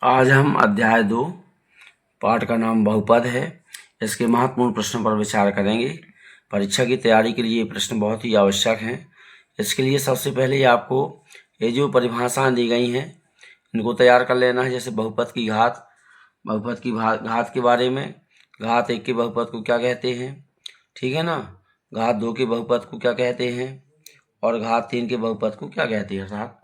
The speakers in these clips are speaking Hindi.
आज हम अध्याय 2 पाठ का नाम बहुपद है। इसके महत्वपूर्ण प्रश्नों पर विचार करेंगे। परीक्षा की तैयारी के लिए ये प्रश्न बहुत ही आवश्यक हैं। इसके लिए सबसे पहले आपको ये जो परिभाषाएं दी गई हैं इनको तैयार कर लेना है। जैसे बहुपद की घात, बहुपद की घात के बारे में, घात 1 के बहुपद को क्या कहते हैं, ठीक है ना, घात 2 के बहुपद को क्या कहते हैं और घात 3 के बहुपद को क्या कहते हैं। अर्थात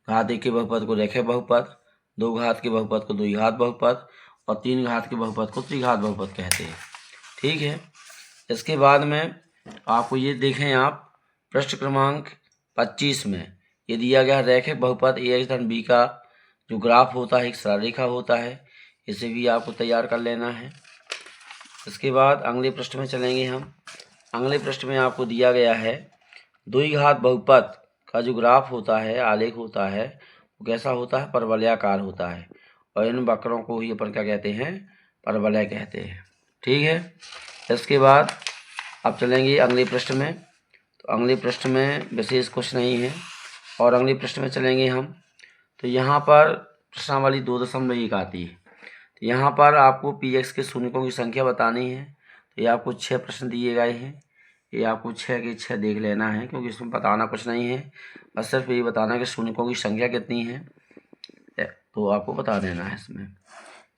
घात 1 के बहुपद को रेखीय बहुपद, 2 घात के बहुपद को द्विघात बहुपद और 3 घात के बहुपद को त्रिघात बहुपद कहते हैं। ठीक है। इसके बाद में आपको ये देखें, आप पृष्ठ क्रमांक 25 में ये दिया गया रैखिक बहुपद ax धन b का जो ग्राफ होता है एक सरल रेखा होता है, इसे भी आपको तैयार कर लेना है। इसके बाद अगले पृष्ठ में चलेंगे हम। अगले पृष्ठ में आपको दिया गया है द्विघात बहुपद का जो ग्राफ होता है, आलेख होता है, वो कैसा होता है, परवलयाकार होता है और इन वक्रों को ही अपन क्या कहते हैं, परवलय कहते हैं। ठीक है। इसके बाद अब चलेंगे अगले पृष्ठ में। तो अगले पृष्ठ में विशेष कुछ नहीं है और अगले पृष्ठ में चलेंगे हम। तो यहाँ पर प्रश्नावली 2.1 आती है। तो यहाँ पर आपको px के शून्यकों की संख्या बतानी है। तो ये आपको 6 प्रश्न दिए गए हैं। ये आपको 6 के 6 देख लेना है, क्योंकि इसमें बताना कुछ नहीं है, बस सिर्फ ये बताना कि शून्यकों की संख्या कितनी है, तो आपको बता देना है इसमें।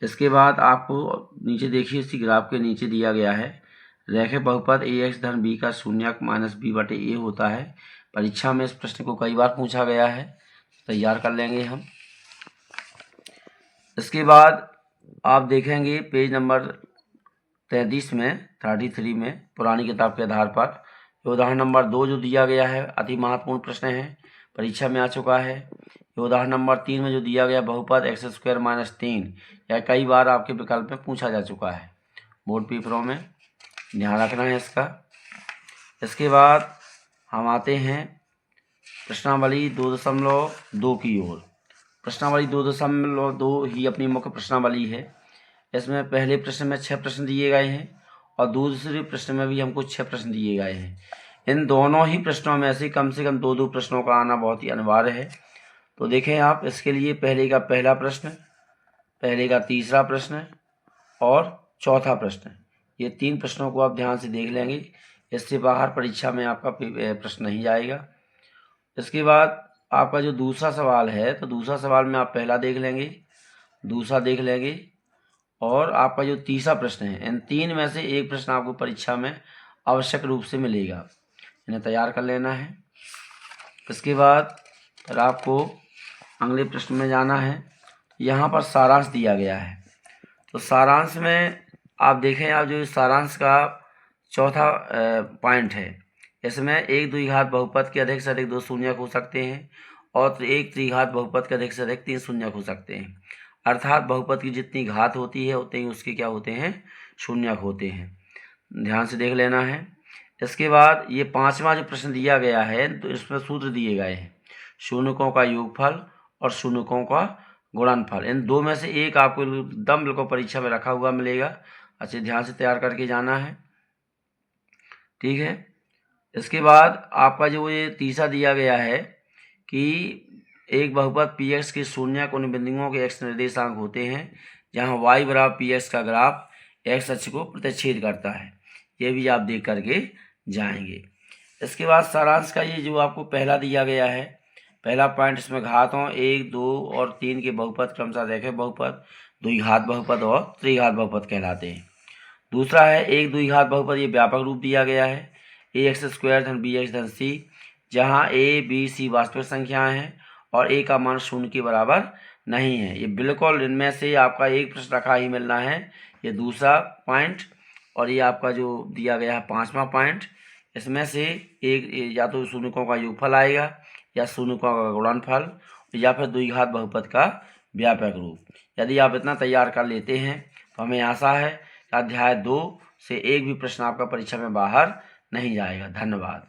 इसके बाद आपको नीचे देखिए, इसी ग्राफ के नीचे दिया गया है रैखिक बहुपद ax धन b का शून्यक माइनस b बटे a होता है। परीक्षा में इस प्रश्न को कई बार पूछा गया है, तैयार कर लेंगे हम। इसके बाद आप देखेंगे पेज नंबर 33 में पुरानी किताब के आधार पर उदाहरण नंबर 2 जो दिया गया है अति महत्वपूर्ण प्रश्न है, परीक्षा में आ चुका है। उदाहरण नंबर 3 में जो दिया गया बहुपद x² - 3 यह कई बार आपके विकल्प में पूछा जा चुका है, बोर्ड पेपरों में, ध्यान रखना है इसका। इसके बाद हम आते हैं प्रश्नावली 2.2 की ओर। प्रश्नावली 2.2 ही अपनी मुख्य प्रश्नावली है। इसमें पहले प्रश्न में 6 प्रश्न दिए गए हैं और दूसरे प्रश्न में भी हमको 6 प्रश्न दिए गए हैं। इन दोनों ही प्रश्नों में से कम 2 प्रश्नों का आना बहुत ही अनिवार्य है। तो देखें आप, इसके लिए पहले का पहला प्रश्न, पहले का तीसरा प्रश्न और चौथा प्रश्न, ये 3 प्रश्नों को आप ध्यान से देख लेंगे। इससे बाहर परीक्षा में आपका प्रश्न नहीं जाएगा। इसके बाद आपका जो दूसरा सवाल है, तो दूसरा सवाल में आप पहला देख लेंगे, दूसरा देख लेंगे और आपका जो तीसरा प्रश्न है, इन 3 में से एक प्रश्न आपको परीक्षा में आवश्यक रूप से मिलेगा, इन्हें तैयार कर लेना है। इसके बाद फिर आपको अगले प्रश्न में जाना है। यहाँ पर सारांश दिया गया है। तो सारांश में आप देखें, आप जो सारांश का चौथा पॉइंट है, इसमें एक द्विघात बहुपद के अधिक से अधिक 2 शून्यक हो सकते हैं और एक त्रिघात बहुपद के अधिक से अधिक 3 शून्यक हो सकते हैं। अर्थात बहुपद की जितनी घात होती है उतने ही उसके क्या होते हैं, शून्यक होते हैं। ध्यान से देख लेना है। इसके बाद ये 5वां जो प्रश्न दिया गया है, तो इसमें सूत्र दिए गए हैं, शून्यकों का योगफल और शून्यकों का गुणनफल। इन 2 में से एक आपको एकदम बिल्कुल परीक्षा में रखा हुआ मिलेगा, अच्छे ध्यान से तैयार करके जाना है। ठीक है। इसके बाद आपका जो ये तीसरा दिया गया है कि एक बहुपद px के शून्यक उन बिंदुओं के x निर्देशांक होते हैं जहां y बराबर px का ग्राफ x अक्ष को प्रतिच्छेद करता है, ये भी आप देख करके जाएंगे। इसके बाद सारांश का ये जो आपको पहला दिया गया है, पहला पॉइंट, इसमें घातों 1, 2 और 3 के बहुपद क्रमशः रैखिक बहुपद, द्विघात बहुपद और त्रिघात बहुपद कहलाते हैं। दूसरा है एक द्विघात बहुपद, ये व्यापक रूप दिया गया है ax² धन bx धन c, जहाँ a, b, c वास्तविक संख्याएं हैं और a का मान 0 के बराबर नहीं है। ये बिल्कुल इनमें से आपका एक प्रश्न रखा ही मिलना है, ये दूसरा पॉइंट, और ये आपका जो दिया गया है 5वां पॉइंट, इसमें से एक या तो शून्यकों का योगफल आएगा या शून्यकों का गुणनफल या फिर द्विघात बहुपद का व्यापक रूप। यदि आप इतना तैयार कर लेते हैं तो हमें आशा है कि अध्याय 2 से एक भी प्रश्न आपका परीक्षा में बाहर नहीं जाएगा। धन्यवाद।